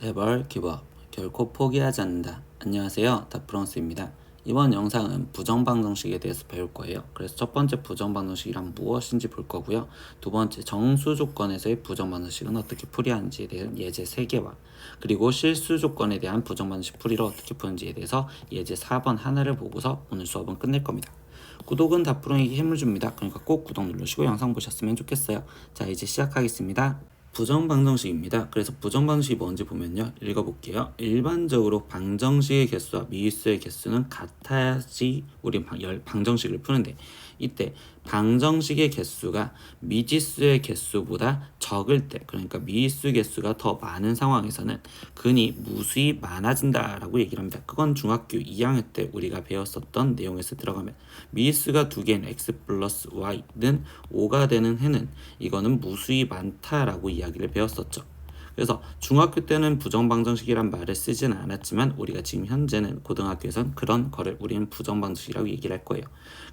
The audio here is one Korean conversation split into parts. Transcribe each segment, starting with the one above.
네벌 기브업 결코 포기하지 않는다. 안녕하세요, 다프랑스입니다. 이번 영상은 부정방정식에 대해서 배울 거예요. 그래서 첫 번째 부정방정식이란 무엇인지 볼 거고요. 두 번째 정수 조건에서의 부정방정식은 어떻게 풀이하는지에 대한 예제 3개와 그리고 실수 조건에 대한 부정방정식 풀이를 어떻게 푸는지에 대해서 예제 4번 하나를 보고서 오늘 수업은 끝낼 겁니다. 구독은 다프랑에게 힘을 줍니다. 그러니까 꼭 구독 누르시고 영상 보셨으면 좋겠어요. 자, 이제 시작하겠습니다. 부정방정식입니다. 그래서 부정방정식이 뭔지 보면요. 읽어볼게요. 일반적으로 방정식의 개수와 미지수의 개수는 같아야지 우리 방정식을 푸는데 이때 방정식의 개수가 미지수의 개수보다 적을 때, 그러니까 미지수 개수가 더 많은 상황에서는 근이 무수히 많아진다 라고 얘기를 합니다. 그건 중학교 2학년 때 우리가 배웠었던 내용에서 들어가면 미지수가 2개인 x 플러스 y는 5가 되는 해는 이거는 무수히 많다라고 이야기를 배웠었죠. 그래서 중학교 때는 부정방정식이란 말을 쓰지는 않았지만 우리가 지금 현재는 고등학교에선 그런 거를 우리는 부정방정식이라고 얘기를 할 거예요.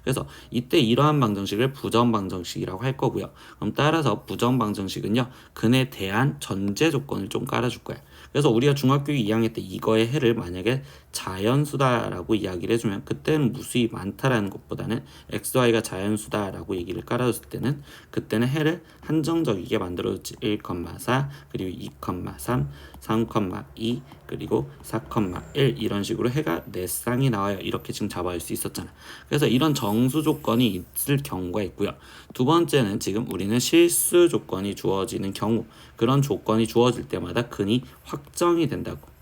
그래서 이때 이러한 방정식을 부정방정식이라고 할 거고요. 그럼 따라서 부정방정식은요, 근에 대한 전제 조건을 좀 깔아줄 거야. 그래서 우리가 중학교 2학년 때 이거의 해를 만약에 자연수다라고 이야기를 해주면 그때는 무수히 많다라는 것보다는 xy가 자연수다라고 얘기를 깔아줬을 때는 그때는 해를 한정적이게 만들어줬지. 1,4 그리고 2,3 3,2 그리고 4,1 이런 식으로 해가 4쌍이 나와요. 이렇게 지금 잡아올 수 있었잖아. 그래서 이런 정수 조건이 있을 경우가 있고요. 두 번째는 지금 우리는 실수 조건이 주어지는 경우, 그런 조건이 주어질 때마다 근이 확정이 된다고.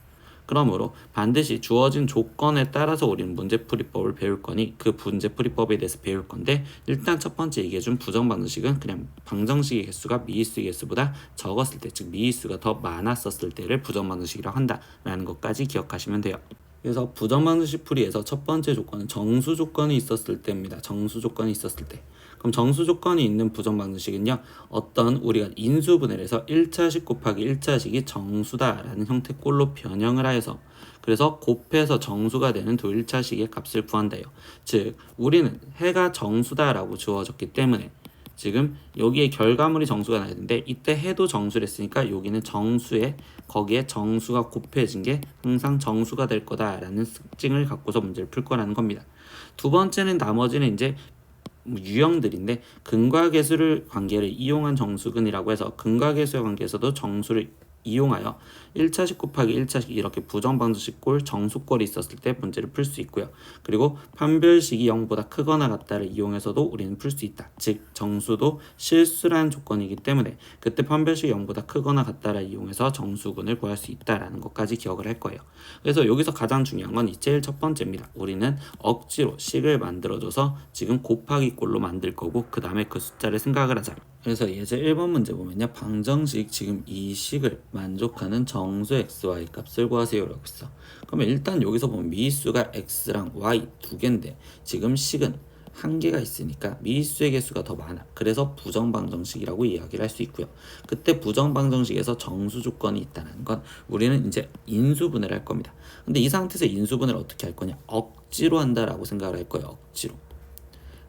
그러므로 반드시 주어진 조건에 따라서 우리는 문제풀이법을 배울 거니 그 문제풀이법에 대해서 배울 건데, 일단 첫 번째 얘기해준 부정방정식은 그냥 방정식의 개수가 미지수의 개수보다 적었을 때, 즉 미지수가 더 많았었을 때를 부정방정식이라고 한다라는 것까지 기억하시면 돼요. 그래서 부정방정식 풀이에서 첫 번째 조건은 정수 조건이 있었을 때입니다. 정수 조건이 있었을 때. 그럼 정수 조건이 있는 부정방정식은요, 어떤 우리가 인수분해를 해서 1차식 곱하기 1차식이 정수다라는 형태꼴로 변형을 하여서 그래서 곱해서 정수가 되는 두 1차식의 값을 구한다요. 즉 우리는 해가 정수다라고 주어졌기 때문에 지금 여기에 결과물이 정수가 나야 되는데 이때 해도 정수를 했으니까 여기는 정수에 거기에 정수가 곱해진 게 항상 정수가 될 거다라는 특징을 갖고서 문제를 풀 거라는 겁니다. 두 번째는 나머지는 이제 유형들인데 근과 계수를 관계를 이용한 정수근이라고 해서 근과 계수의 관계에서도 정수를 이용하여 1차식 곱하기 1차식 이렇게 부정방정식꼴 정수꼴이 있었을 때 문제를 풀 수 있고요. 그리고 판별식이 0보다 크거나 같다를 이용해서도 우리는 풀 수 있다. 즉 정수도 실수라는 조건이기 때문에 그때 판별식이 0보다 크거나 같다를 이용해서 정수근을 구할 수 있다라는 것까지 기억을 할 거예요. 그래서 여기서 가장 중요한 건 이 제일 첫 번째입니다. 우리는 억지로 식을 만들어줘서 지금 곱하기 꼴로 만들 거고 그 다음에 그 숫자를 생각을 하자. 그래서 예제 1번 문제 보면요, 방정식 지금 이 식을 만족하는 정수 xy 값을 구하세요 라고 했어. 그러면 일단 여기서 보면 미지수가 x랑 y 두 개인데 지금 식은 한 개가 있으니까 미지수의 개수가 더 많아. 그래서 부정방정식이라고 이야기를 할 수 있고요. 그때 부정방정식에서 정수 조건이 있다는 건 우리는 이제 인수분해를 할 겁니다. 근데 이 상태에서 인수분해를 어떻게 할 거냐, 억지로 한다라고 생각을 할 거예요. 억지로.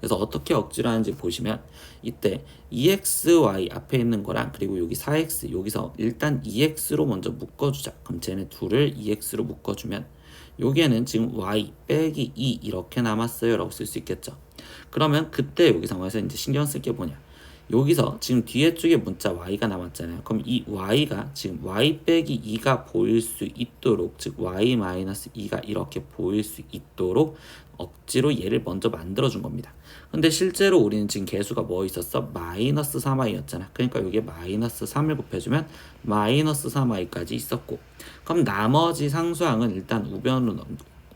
그래서 어떻게 억지로 하는지 보시면 이때 2xy 앞에 있는 거랑 그리고 여기 4x 여기서 일단 2x로 먼저 묶어주자. 그럼 쟤네 둘을 2x로 묶어주면 여기에는 지금 y 빼기 2 이렇게 남았어요 라고 쓸 수 있겠죠. 그러면 그때 여기 상황에서 이제 신경 쓸 게 뭐냐, 여기서 지금 뒤에 쪽에 문자 y가 남았잖아요. 그럼 이 y가 지금 y 빼기 2가 보일 수 있도록, 즉 y-2가 이렇게 보일 수 있도록 억지로 얘를 먼저 만들어준 겁니다. 근데 실제로 우리는 지금 개수가 뭐 있었어? 마이너스 3i였잖아. 그러니까 여기에 마이너스 3을 곱해주면 마이너스 3i까지 있었고, 그럼 나머지 상수항은 일단 우변으로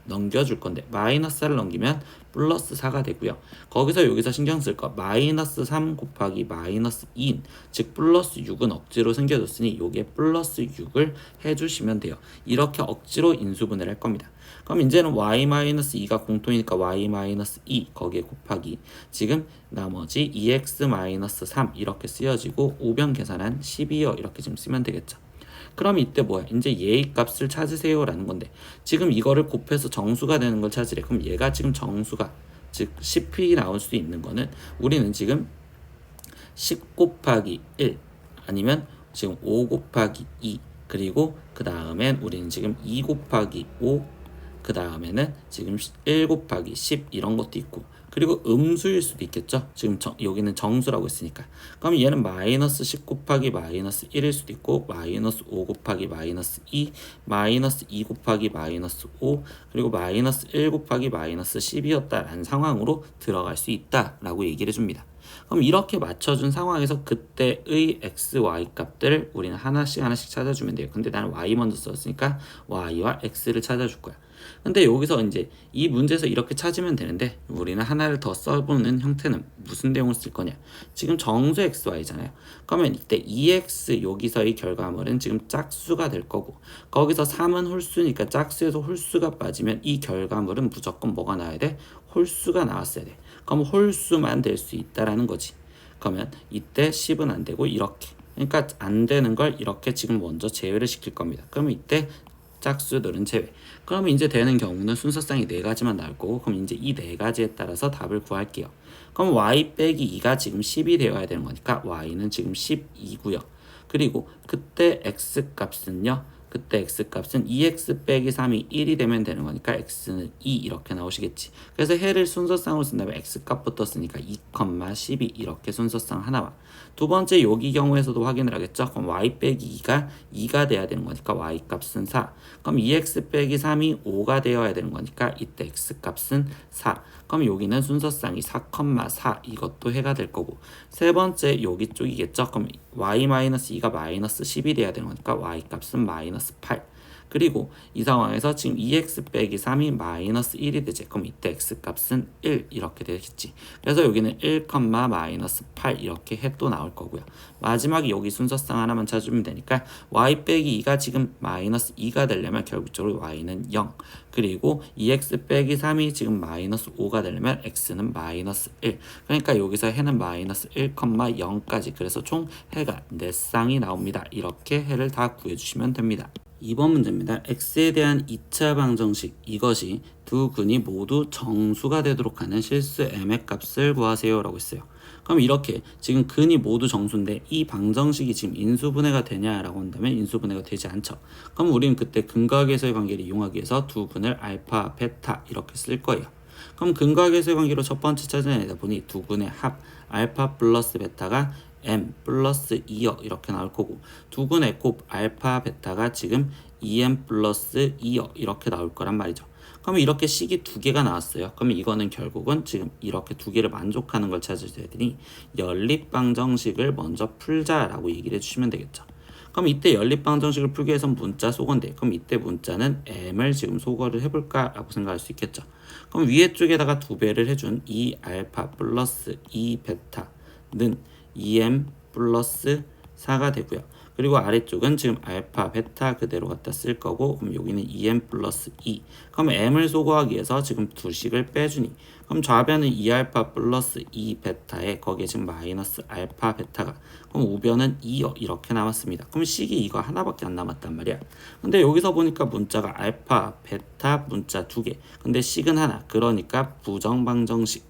넘겨줄 건데 마이너스 4를 넘기면 플러스 4가 되고요. 거기서 여기서 신경 쓸 거 마이너스 3 곱하기 마이너스 2인 즉 플러스 6은 억지로 생겨졌으니 요게 플러스 6을 해주시면 돼요. 이렇게 억지로 인수분해를 할 겁니다. 그럼 이제는 y-2가 공통이니까 y-2 거기에 곱하기 지금 나머지 2x-3 이렇게 쓰여지고 우변 계산한 12요 이렇게 지금 쓰면 되겠죠. 그럼 이때 뭐야? 이제 얘의 값을 찾으세요 라는 건데 지금 이거를 곱해서 정수가 되는 걸 찾으래. 그럼 얘가 지금 정수가 즉 10이 나올 수 있는 거는 우리는 지금 10 곱하기 1 아니면 지금 5 곱하기 2 그리고 그 다음엔 우리는 지금 2 곱하기 5 그 다음에는 지금 1 곱하기 10 이런 것도 있고 그리고 음수일 수도 있겠죠. 지금 여기는 정수라고 했으니까. 그럼 얘는 마이너스 10 곱하기 마이너스 1일 수도 있고 마이너스 5 곱하기 마이너스 2 마이너스 2 곱하기 마이너스 5 그리고 마이너스 1 곱하기 마이너스 10이었다라는 상황으로 들어갈 수 있다라고 얘기를 해줍니다. 그럼 이렇게 맞춰준 상황에서 그때의 x, y 값들을 우리는 하나씩 찾아주면 돼요. 근데 나는 y 먼저 썼으니까 y와 x를 찾아줄 거야. 근데 여기서 이제 이 문제에서 이렇게 찾으면 되는데 우리는 하나를 더 써보는 형태는 무슨 내용을 쓸 거냐. 지금 정수 xy잖아요. 그러면 이때 2x 여기서의 결과물은 지금 짝수가 될 거고 거기서 3은 홀수니까 짝수에서 홀수가 빠지면 이 결과물은 무조건 뭐가 나와야 돼? 홀수가 나왔어야 돼. 그럼 홀수만 될 수 있다라는 거지. 그러면 이때 10은 안 되고 이렇게. 그러니까 안 되는 걸 이렇게 지금 먼저 제외를 시킬 겁니다. 그러면 이때 짝수들은 제외. 그러면 이제 되는 경우는 순서상이 4가지만 나올 거고 그럼 이제 이 4가지에 따라서 답을 구할게요. 그럼 y 빼기 2가 지금 10이 되어야 되는 거니까 y는 지금 12고요. 그리고 그때 x 값은요. 그때 x값은 2x 빼기 3이 1이 되면 되는 거니까 x는 2 이렇게 나오시겠지. 그래서 해를 순서상으로 쓴다면 x값부터 쓰니까 2, 12 이렇게 순서상 하나와 두 번째 여기 경우에서도 확인을 하겠죠. 그럼 y 빼기 2가 2가 돼야 되는 거니까 y값은 4. 그럼 2x 빼기 3이 5가 되어야 되는 거니까 이때 x값은 4. 그럼 여기는 순서상이 4, 4 이것도 해가 될 거고 세 번째 여기 쪽이겠죠. 그럼 y-2가 마이너스 10이 돼야 되는 거니까 y값은 마이너스 8. 그리고 이 상황에서 지금 2x 빼기 3이 마이너스 1이 되지. 그럼 이때 x값은 1 이렇게 되겠지. 그래서 여기는 1, 마이너스 8 이렇게 해 또 나올 거고요. 마지막에 여기 순서상 하나만 찾으면 되니까 y 빼기 2가 지금 마이너스 2가 되려면 결국적으로 y는 0. 그리고 2x 빼기 3이 지금 마이너스 5가 되려면 x는 마이너스 1. 그러니까 여기서 해는 마이너스 1, 0까지. 그래서 총 해가 4쌍이 나옵니다. 이렇게 해를 다 구해주시면 됩니다. 2번 문제입니다. x에 대한 2차 방정식 이것이 두 근이 모두 정수가 되도록 하는 실수 m의 값을 구하세요 라고 했어요. 그럼 이렇게 지금 근이 모두 정수인데 이 방정식이 지금 인수분해가 되냐라고 한다면 인수분해가 되지 않죠. 그럼 우리는 그때 근과 계수의 관계를 이용하기 위해서 두 근을 알파, 베타 이렇게 쓸 거예요. 그럼 근과 계수의 관계로 첫 번째 찾아내다 보니 두 근의 합 알파 플러스 베타가 m 플러스 2여 이렇게 나올 거고 두 근의 곱 알파 베타가 지금 2m 플러스 2여 이렇게 나올 거란 말이죠. 그러면 이렇게 식이 두 개가 나왔어요. 그러면 이거는 결국은 지금 이렇게 두 개를 만족하는 걸 찾으셔야 되니 연립방정식을 먼저 풀자라고 얘기를 해주시면 되겠죠. 그럼 이때 연립방정식을 풀기 위해서 문자 소거인데 그럼 이때 문자는 m을 지금 소거를 해볼까 라고 생각할 수 있겠죠. 그럼 위에 쪽에다가 2배를 해준 2알파 플러스 2베타는 2m 플러스 4가 되고요. 그리고 아래쪽은 지금 알파, 베타 그대로 갖다 쓸 거고 그럼 여기는 2m 플러스 2. 그럼 m을 소거하기 위해서 지금 두 식을 빼주니 그럼 좌변은 2알파 플러스 2베타에 거기에 지금 마이너스 알파, 베타가 그럼 우변은 2여 이렇게 남았습니다. 그럼 식이 이거 하나밖에 안 남았단 말이야. 근데 여기서 보니까 문자가 알파, 베타 문자 두 개 근데 식은 하나. 그러니까 부정방정식.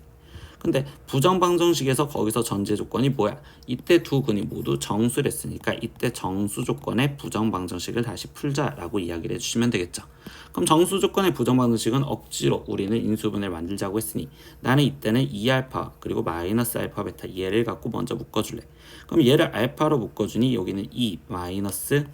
근데 부정방정식에서 거기서 전제 조건이 뭐야? 이때 두 근이 모두 정수랬으니까 이때 정수 조건의 부정방정식을 다시 풀자라고 이야기를 해주시면 되겠죠. 그럼 정수 조건의 부정방정식은 억지로 우리는 인수분해를 만들자고 했으니 나는 이때는 2알파 그리고 마이너스 알파 베타 얘를 갖고 먼저 묶어줄래. 그럼 얘를 알파로 묶어주니 여기는 2 마이너스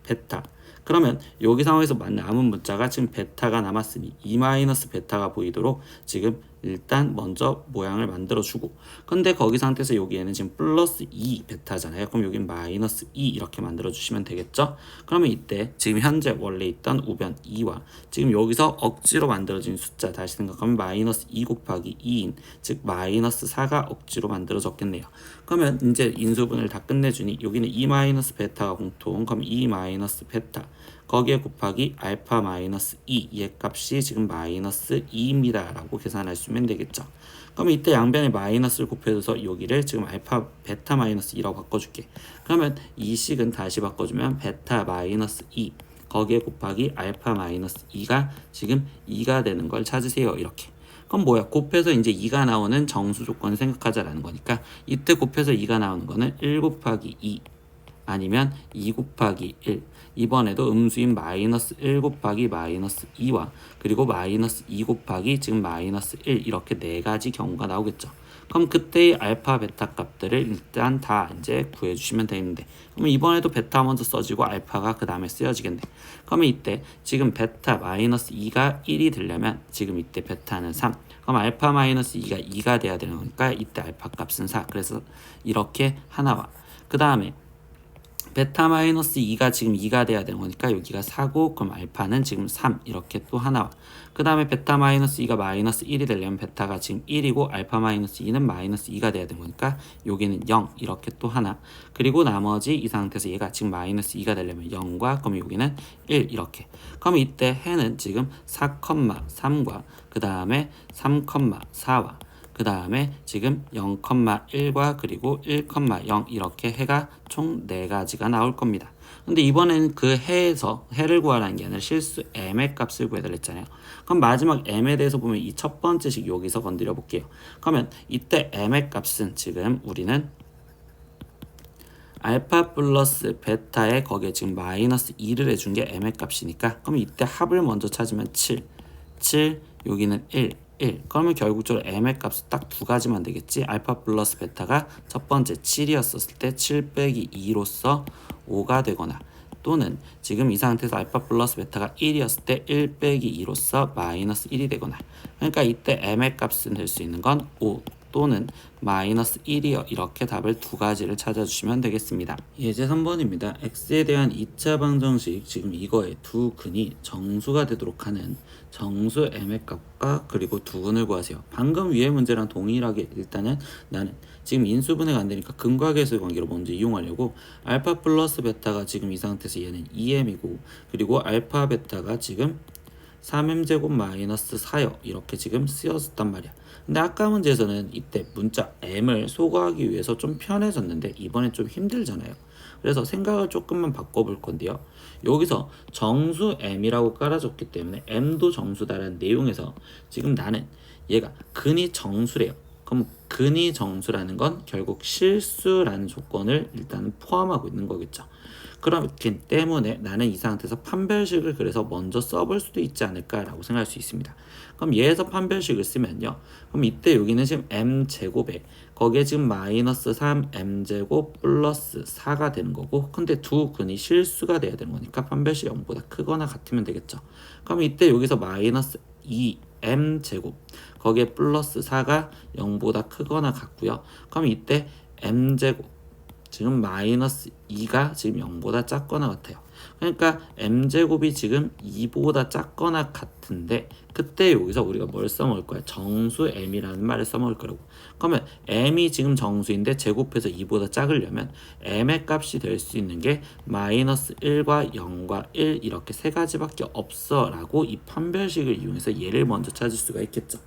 베타. 그러면 여기 상황에서 남은 문자가 지금 베타가 남았으니 2 마이너스 베타가 보이도록 지금 일단 먼저 모양을 만들어주고 근데 거기 상태에서 여기에는 지금 플러스 2 베타잖아요. 그럼 여긴 마이너스 2 이렇게 만들어주시면 되겠죠. 그러면 이때 지금 현재 원래 있던 우변 2와 지금 여기서 억지로 만들어진 숫자 다시 생각하면 마이너스 2 곱하기 2인 즉 마이너스 4가 억지로 만들어졌겠네요. 그러면 이제 인수분해를 다 끝내주니 여기는 2 마이너스 베타가 공통 그럼 2 마이너스 베타 거기에 곱하기 알파 마이너스 2 얘 값이 지금 마이너스 2입니다 라고 계산할 수 있으면 되겠죠. 그럼 이때 양변에 마이너스를 곱해줘서 여기를 지금 알파 베타 마이너스 2라고 바꿔줄게. 그러면 이 식은 다시 바꿔주면 베타 마이너스 2 거기에 곱하기 알파 마이너스 2가 지금 2가 되는 걸 찾으세요. 이렇게. 그럼 뭐야? 곱해서 이제 2가 나오는 정수 조건을 생각하자라는 거니까 이때 곱해서 2가 나오는 거는 1 곱하기 2 아니면 2 곱하기 1. 이번에도 음수인 마이너스 1 곱하기 마이너스 2와 그리고 마이너스 2 곱하기 지금 마이너스 1 이렇게 네 가지 경우가 나오겠죠. 그럼 그때의 알파 베타 값들을 일단 다 이제 구해주시면 되는데, 그럼 이번에도 베타 먼저 써지고 알파가 그 다음에 쓰여지겠네. 그러면 이때 지금 베타 마이너스 2가 1이 되려면 지금 이때 베타는 3, 그럼 알파 마이너스 2가 2가 돼야 되는 거니까 이때 알파 값은 4. 그래서 이렇게 하나와 그 다음에 베타 마이너스 2가 지금 2가 돼야 되는 거니까 여기가 4고 그럼 알파는 지금 3 이렇게 또 하나와 그 다음에 베타 마이너스 2가 마이너스 1이 되려면 베타가 지금 1이고 알파 마이너스 2는 마이너스 2가 돼야 되는 거니까 여기는 0 이렇게 또 하나, 그리고 나머지 이 상태에서 얘가 지금 마이너스 2가 되려면 0과 그럼 여기는 1 이렇게. 그럼 이때 해는 지금 4,3과 그 다음에 3,4와 그 다음에 지금 0,1과 그리고 1,0 이렇게 해가 총 4가지가 나올 겁니다. 근데 이번에는 그 해에서 해를 구하라는 게 아니라 실수 m의 값을 구해달라 했잖아요. 그럼 마지막 m에 대해서 보면 이 첫 번째식 여기서 건드려 볼게요. 그러면 이때 m의 값은 지금 우리는 알파 플러스 베타에 거기에 지금 마이너스 2를 해준 게 m의 값이니까 그럼 이때 합을 먼저 찾으면 7 여기는 1 그러면 결국적으로 m의 값은 딱 두 가지만 되겠지. 알파 플러스 베타가 첫 번째 7이었을 때 7 빼기 2로서 5가 되거나 또는 지금 이 상태에서 알파 플러스 베타가 1이었을 때 1 빼기 2로서 마이너스 1이 되거나, 그러니까 이때 m의 값은 될 수 있는 건 5 또는 마이너스 1이요. 이렇게 답을 두 가지를 찾아주시면 되겠습니다. 예제 3번입니다. x에 대한 2차 방정식, 지금 이거의 두 근이 정수가 되도록 하는 정수 m의 값과 그리고 두 근을 구하세요. 방금 위의 문제랑 동일하게 일단은 나는 지금 인수분해가 안 되니까 근과 계수의 관계로 먼저 이용하려고 알파 플러스 베타가 지금 이 상태에서 얘는 2m이고 그리고 알파 베타가 지금 3m제곱 마이너스 4요 이렇게 지금 쓰여졌단 말이야. 근데 아까 문제에서는 이때 문자 m을 소거하기 위해서 좀 편해졌는데 이번엔 좀 힘들잖아요. 그래서 생각을 조금만 바꿔볼 건데요. 여기서 정수 m이라고 깔아줬기 때문에 m도 정수다라는 내용에서 지금 나는 얘가 근이 정수래요. 그럼 근이 정수라는 건 결국 실수라는 조건을 일단 포함하고 있는 거겠죠. 그렇기 때문에 나는 이 상태에서 판별식을 그래서 먼저 써볼 수도 있지 않을까라고 생각할 수 있습니다. 그럼 얘에서 판별식을 쓰면요. 그럼 이때 여기는 지금 m제곱에 거기에 지금 마이너스 3m제곱 플러스 4가 되는 거고, 근데 두 근이 실수가 돼야 되는 거니까 판별식 0보다 크거나 같으면 되겠죠. 그럼 이때 여기서 마이너스 2m제곱 거기에 플러스 4가 0보다 크거나 같고요. 그럼 이때 m제곱 지금 마이너스 2가 지금 0보다 작거나 같아요. 그러니까 m제곱이 지금 2보다 작거나 같은데 그때 여기서 우리가 뭘 써먹을 거야? 정수 m이라는 말을 써먹을 거라고. 그러면 m이 지금 정수인데 제곱해서 2보다 작으려면 m의 값이 될 수 있는 게 마이너스 1과 0과 1 이렇게 세 가지밖에 없어 라고 이 판별식을 이용해서 얘를 먼저 찾을 수가 있겠죠.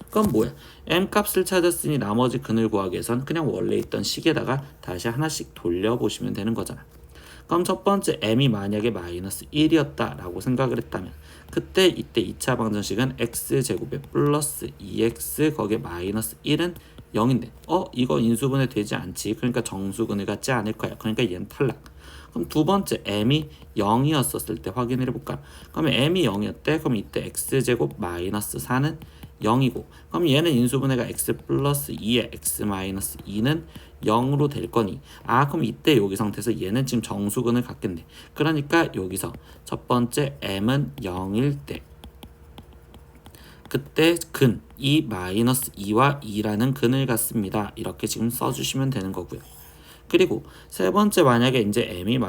그럼 뭐야? m 값을 찾았으니 나머지 근을 구하기 위해선 그냥 원래 있던 식에다가 다시 하나씩 돌려보시면 되는 거잖아. 그럼 첫 번째 m이 만약에 마이너스 1이었다 라고 생각을 했다면 그때 이때 2차 방정식은 x제곱에 플러스 2x 거기에 마이너스 1은 0인데 이거 인수분해 되지 않지. 그러니까 정수근을 갖지 않을 거야. 그러니까 얘는 탈락. 그럼 두 번째 m이 0이었을 때 확인을 해볼까? 그러면 m이 0이었대. 그럼 이때 x제곱 마이너스 4는 0이고 그럼 얘는 인수분해가 x 플러스 2에 x 마이너스 2는 0으로 될 거니 그럼 이때 여기 상태에서 얘는 지금 정수근을 갖겠네. 그러니까 여기서 첫 번째 m은 0일 때 그때 근 이 마이너스 2와 2라는 근을 갖습니다. 이렇게 지금 써주시면 되는 거고요. 그리고 세 번째 만약에 이제 m이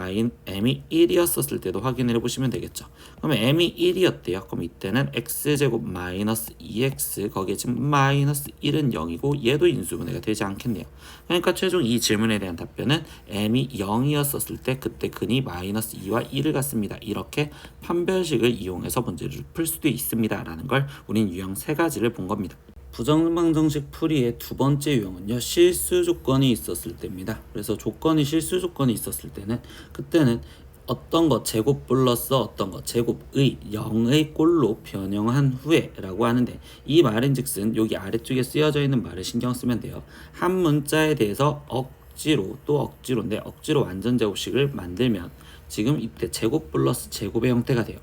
1이었을 때도 확인을 해보시면 되겠죠. 그러면 m이 1이었대요. 그럼 이때는 x제곱 마이너스 2x 거기에 지금 마이너스 1은 0이고 얘도 인수분해가 되지 않겠네요. 그러니까 최종 이 질문에 대한 답변은 m이 0이었을 때 그때 근이 마이너스 2와 1을 갖습니다. 이렇게 판별식을 이용해서 문제를 풀 수도 있습니다. 라는 걸 우린 유형 세 가지를 본 겁니다. 부정방정식 풀이의 두 번째 유형은요, 실수 조건이 있었을 때입니다. 그래서 실수 조건이 있었을 때는 그때는 어떤 것 제곱 플러스 어떤 것 제곱의 0의 꼴로 변형한 후에 라고 하는데, 이 말인즉슨 여기 아래쪽에 쓰여져 있는 말을 신경 쓰면 돼요. 한 문자에 대해서 억지로, 또 억지로인데 억지로 완전 제곱식을 만들면 지금 이때 제곱 플러스 제곱의 형태가 돼요.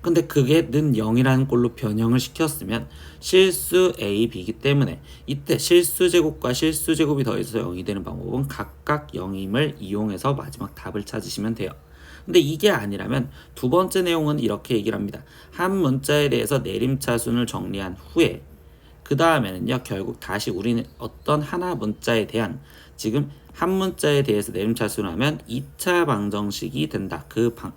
근데 그게 는 0이라는 꼴로 변형을 시켰으면 실수 A, B이기 때문에 이때 실수 제곱과 실수 제곱이 더해서 0이 되는 방법은 각각 0임을 이용해서 마지막 답을 찾으시면 돼요. 근데 이게 아니라면 두 번째 내용은 이렇게 얘기를 합니다. 한 문자에 대해서 내림차순을 정리한 후에 그 다음에는요, 결국 다시 우리는 어떤 하나 문자에 대한, 지금 한 문자에 대해서 내림차순을 하면 2차 방정식이 된다.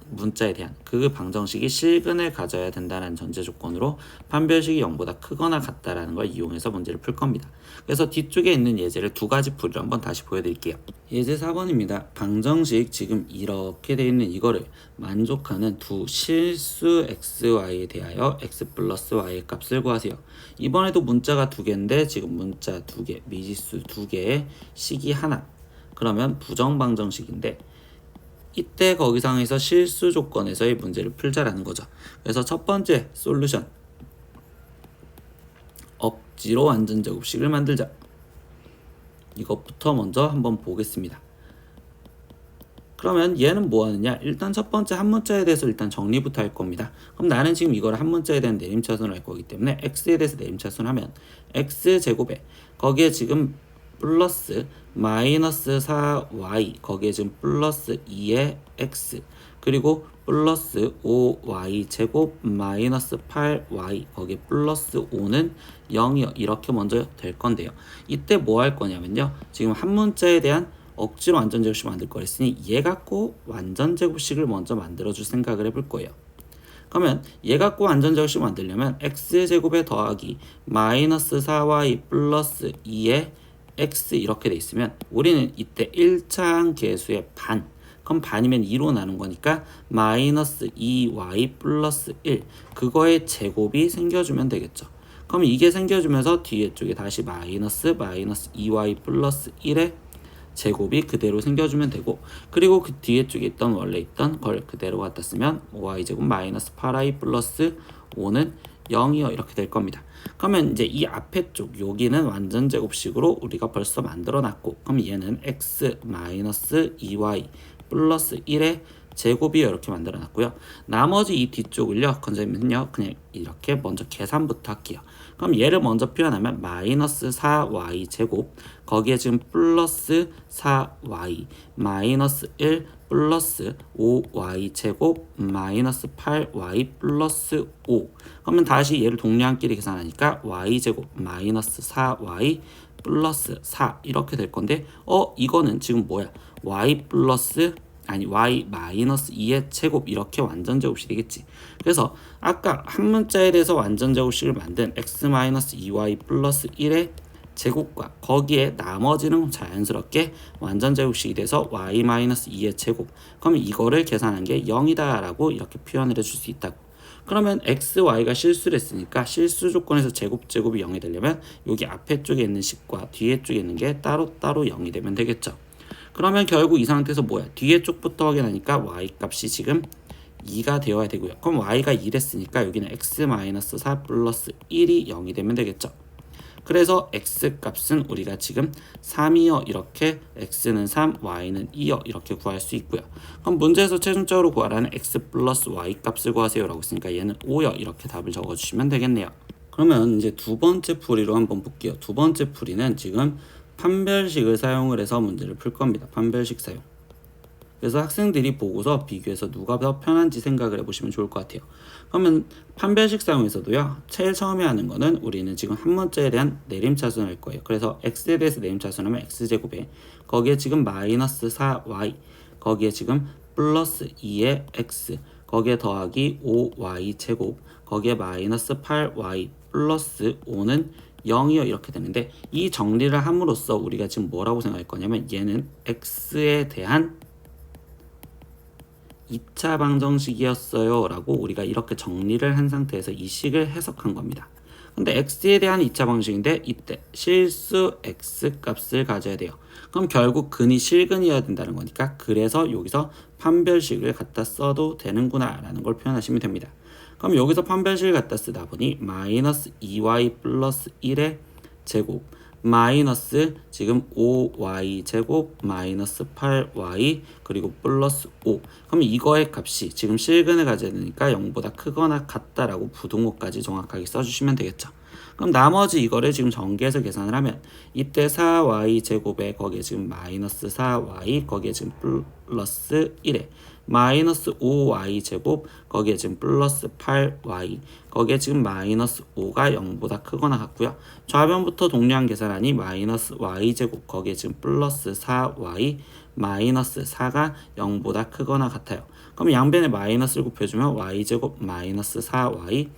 문자에 대한 그 방정식이 실근을 가져야 된다는 전제 조건으로 판별식이 0보다 크거나 같다라는 걸 이용해서 문제를 풀 겁니다. 그래서 뒤쪽에 있는 예제를 두 가지 풀이를 한번 다시 보여드릴게요. 예제 4번입니다. 방정식 지금 이렇게 되어 있는 이거를 만족하는 두 실수 xy에 대하여 x 플러스 y의 값을 구하세요. 이번에도 문자가 두 개인데 지금 문자 두 개, 미지수 두 개에 식이 하나. 그러면 부정방정식인데 이때 거기상에서 실수 조건에서의 문제를 풀자라는 거죠. 그래서 첫 번째 솔루션, 억지로 완전 제곱식을 만들자. 이것부터 먼저 한번 보겠습니다. 그러면 얘는 뭐 하느냐? 일단 첫 번째 한 문자에 대해서 일단 정리부터 할 겁니다. 그럼 나는 지금 이거를 한 문자에 대한 내림차순을 할 거기 때문에 x에 대해서 내림차순 하면 x제곱에 거기에 지금 플러스 마이너스 4y, 거기에 지금 플러스 2의 x, 그리고 플러스 5y 제곱 마이너스 8y, 거기에 플러스 5는 0이요. 이렇게 먼저 될 건데요. 이때 뭐 할 거냐면요, 지금 한 문자에 대한 억지로 완전 제곱식 만들 거랬으니 얘 갖고 완전 제곱식을 먼저 만들어 줄 생각을 해볼 거예요. 그러면 얘 갖고 완전 제곱식 만들려면 x제곱에 더하기 마이너스 4y 플러스 2의 x 이렇게 돼 있으면 우리는 이때 1차항 계수의 반, 그럼 반이면 2로 나눈 거니까 마이너스 2y 플러스 1, 그거의 제곱이 생겨주면 되겠죠. 그럼 이게 생겨주면서 뒤에 쪽에 다시 마이너스 2y 플러스 1의 제곱이 그대로 생겨주면 되고, 그리고 그 뒤에 쪽에 있던 원래 있던 걸 그대로 갖다 쓰면 5y제곱 마이너스 8y 플러스 5는 0이요. 이렇게 될 겁니다. 그러면 이제 이 앞에 쪽 여기는 완전 제곱식으로 우리가 벌써 만들어 놨고, 그럼 얘는 x 마이너스 2y 플러스 1의 제곱이요. 이렇게 만들어 놨고요. 나머지 이 뒤쪽을요, 선생님은요 그냥 이렇게 먼저 계산부터 할게요. 그럼 얘를 먼저 표현하면 마이너스 4y 제곱, 거기에 지금 플러스 4y 마이너스 1 플러스 5y 제곱 마이너스 8y 플러스 5. 그러면 다시 얘를 동량끼리 계산하니까 y 제곱 마이너스 4y 플러스 4 이렇게 될 건데, 이거는 지금 뭐야? y 플러스 y 마이너스 2의 제곱, 이렇게 완전 제곱식이 되겠지. 그래서 아까 한 문자에 대해서 완전 제곱식을 만든 x 마이너스 2y 플러스 1의 제곱과 거기에 나머지는 자연스럽게 완전 제곱식이 돼서 y 마이너스 2의 제곱, 그럼 이거를 계산한 게 0이다 라고 이렇게 표현을 해줄 수 있다고. 그러면 x, y가 실수를 했으니까 실수 조건에서 제곱이 0이 되려면 여기 앞에 쪽에 있는 식과 뒤에 쪽에 있는 게 따로따로 0이 되면 되겠죠. 그러면 결국 이 상태에서 뭐야? 뒤에 쪽부터 확인하니까 y 값이 지금 2가 되어야 되고요. 그럼 y가 2랬으니까 여기는 x-4 플러스 1이 0이 되면 되겠죠. 그래서 x 값은 우리가 지금 3이요. 이렇게 x는 3, y는 2요. 이렇게 구할 수 있고요. 그럼 문제에서 최종적으로 구하라는 x 플러스 y 값을 구하세요 라고 했으니까 얘는 5요. 이렇게 답을 적어주시면 되겠네요. 그러면 이제 두 번째 풀이로 한번 볼게요. 두 번째 풀이는 지금 판별식을 사용을 해서 문제를 풀 겁니다. 판별식 사용. 그래서 학생들이 보고서 비교해서 누가 더 편한지 생각을 해보시면 좋을 것 같아요. 그러면 판별식 사용에서도요, 제일 처음에 하는 거는 우리는 지금 한 문자에 대한 내림차순을 할 거예요. 그래서 x에 대해서 내림차순하면 x제곱에 거기에 지금 마이너스 4y, 거기에 지금 플러스 2의 x, 거기에 더하기 5y 제곱, 거기에 마이너스 8y 플러스 5는 0이요. 이렇게 되는데, 이 정리를 함으로써 우리가 지금 뭐라고 생각할 거냐면 얘는 x에 대한 2차 방정식이었어요 라고 우리가 이렇게 정리를 한 상태에서 이 식을 해석한 겁니다. 근데 x에 대한 2차 방식인데 이때 실수 x 값을 가져야 돼요. 그럼 결국 근이 실근이어야 된다는 거니까 그래서 여기서 판별식을 갖다 써도 되는구나 라는 걸 표현하시면 됩니다. 그럼 여기서 판별식을 갖다 쓰다 보니 마이너스 2y 플러스 1의 제곱 마이너스 지금 5y 제곱 마이너스 8y 그리고 플러스 5. 그럼 이거의 값이 지금 실근을 가져야 되니까 0보다 크거나 같다라고 부등호까지 정확하게 써주시면 되겠죠. 그럼 나머지 이거를 지금 전개해서 계산을 하면 이때 4y 제곱에 거기에 지금 마이너스 4y 거기에 지금 플러스 1에 마이너스 5y 제곱 거기에 지금 플러스 8y 거기에 지금 마이너스 5가 0보다 크거나 같고요. 좌변부터 동일한 계산하니 마이너스 y 제곱 거기에 지금 플러스 4y 마이너스 4가 0보다 크거나 같아요. 그럼 양변에 마이너스를 곱해주면 y 제곱 마이너스 4y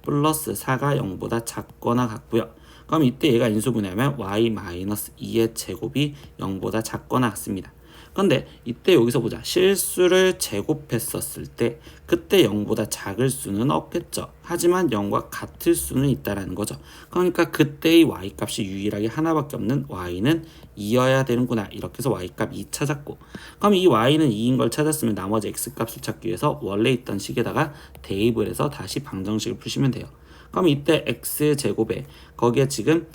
플러스 4가 0보다 작거나 같고요. 그럼 이때 얘가 인수분해하면 y-2의 제곱이 0보다 작거나 같습니다. 근데 이때 여기서 보자. 실수를 제곱했었을 때 그때 0보다 작을 수는 없겠죠. 하지만 0과 같을 수는 있다라는 거죠. 그러니까 그때의 y값이 유일하게 하나밖에 없는 y는 2여야 되는구나. 이렇게 해서 y값 2 찾았고, 그럼 이 y는 2인 걸 찾았으면 나머지 x값을 찾기 위해서 원래 있던 식에다가 대입을 해서 다시 방정식을 푸시면 돼요. 그럼 이때 x제곱에 거기에 지금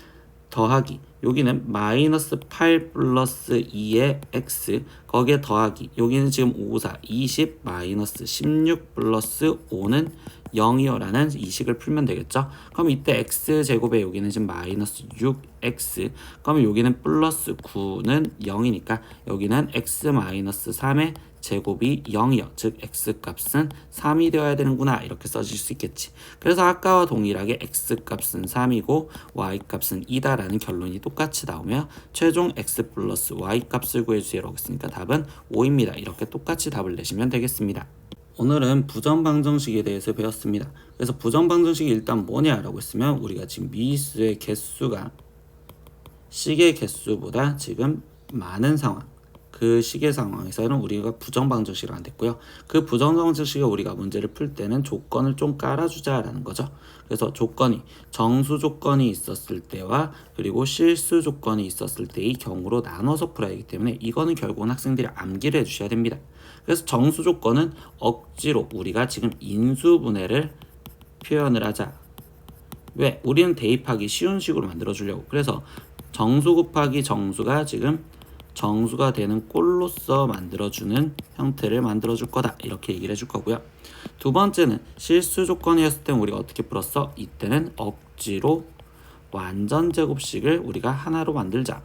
더하기 여기는 마이너스 8 플러스 2의 x 거기에 더하기 여기는 지금 5, 4, 20 마이너스 16 플러스 5는 0이요 라는 이 식을 풀면 되겠죠. 그럼 이때 x제곱에 여기는 지금 마이너스 6x 그러면 여기는 플러스 9는 0이니까 여기는 x 마이너스 3의 제곱이 0이요. 즉 x값은 3이 되어야 되는구나. 이렇게 써질 수 있겠지. 그래서 아까와 동일하게 x값은 3이고 y값은 2다라는 결론이 똑같이 나오며 최종 x 플러스 y값을 구해주세요라고 했으니까 답은 5입니다. 이렇게 똑같이 답을 내시면 되겠습니다. 오늘은 부정방정식에 대해서 배웠습니다. 그래서 부정방정식이 일단 뭐냐라고 했으면 우리가 지금 미수의 개수가 식의 개수보다 지금 많은 상황, 그 식의 상황에서는 우리가 부정방정식을 안 됐고요. 그 부정방정식에 우리가 문제를 풀 때는 조건을 좀 깔아주자라는 거죠. 그래서 조건이 정수 조건이 있었을 때와 그리고 실수 조건이 있었을 때의 경우로 나눠서 풀어야 하기 때문에 이거는 결국은 학생들이 암기를 해주셔야 됩니다. 그래서 정수 조건은 억지로 우리가 지금 인수분해를 표현을 하자. 왜? 우리는 대입하기 쉬운 식으로 만들어 주려고. 그래서 정수 곱하기 정수가 지금 정수가 되는 꼴로서 만들어주는 형태를 만들어줄 거다. 이렇게 얘기를 해줄 거고요. 두 번째는 실수 조건이었을 때 우리가 어떻게 풀었어? 이때는 억지로 완전 제곱식을 우리가 하나로 만들자.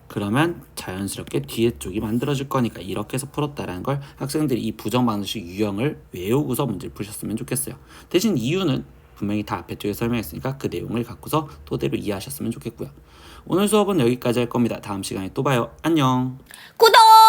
그러면 자연스럽게 뒤에 쪽이 만들어질 거니까 이렇게 해서 풀었다라는 걸 학생들이 이 부정방정식 유형을 외우고서 문제를 푸셨으면 좋겠어요. 대신 이유는 분명히 다 앞에 쪽에 설명했으니까 그 내용을 갖고서 토대로 이해하셨으면 좋겠고요. 오늘 수업은 여기까지 할 겁니다. 다음 시간에 또 봐요. 안녕. 구독!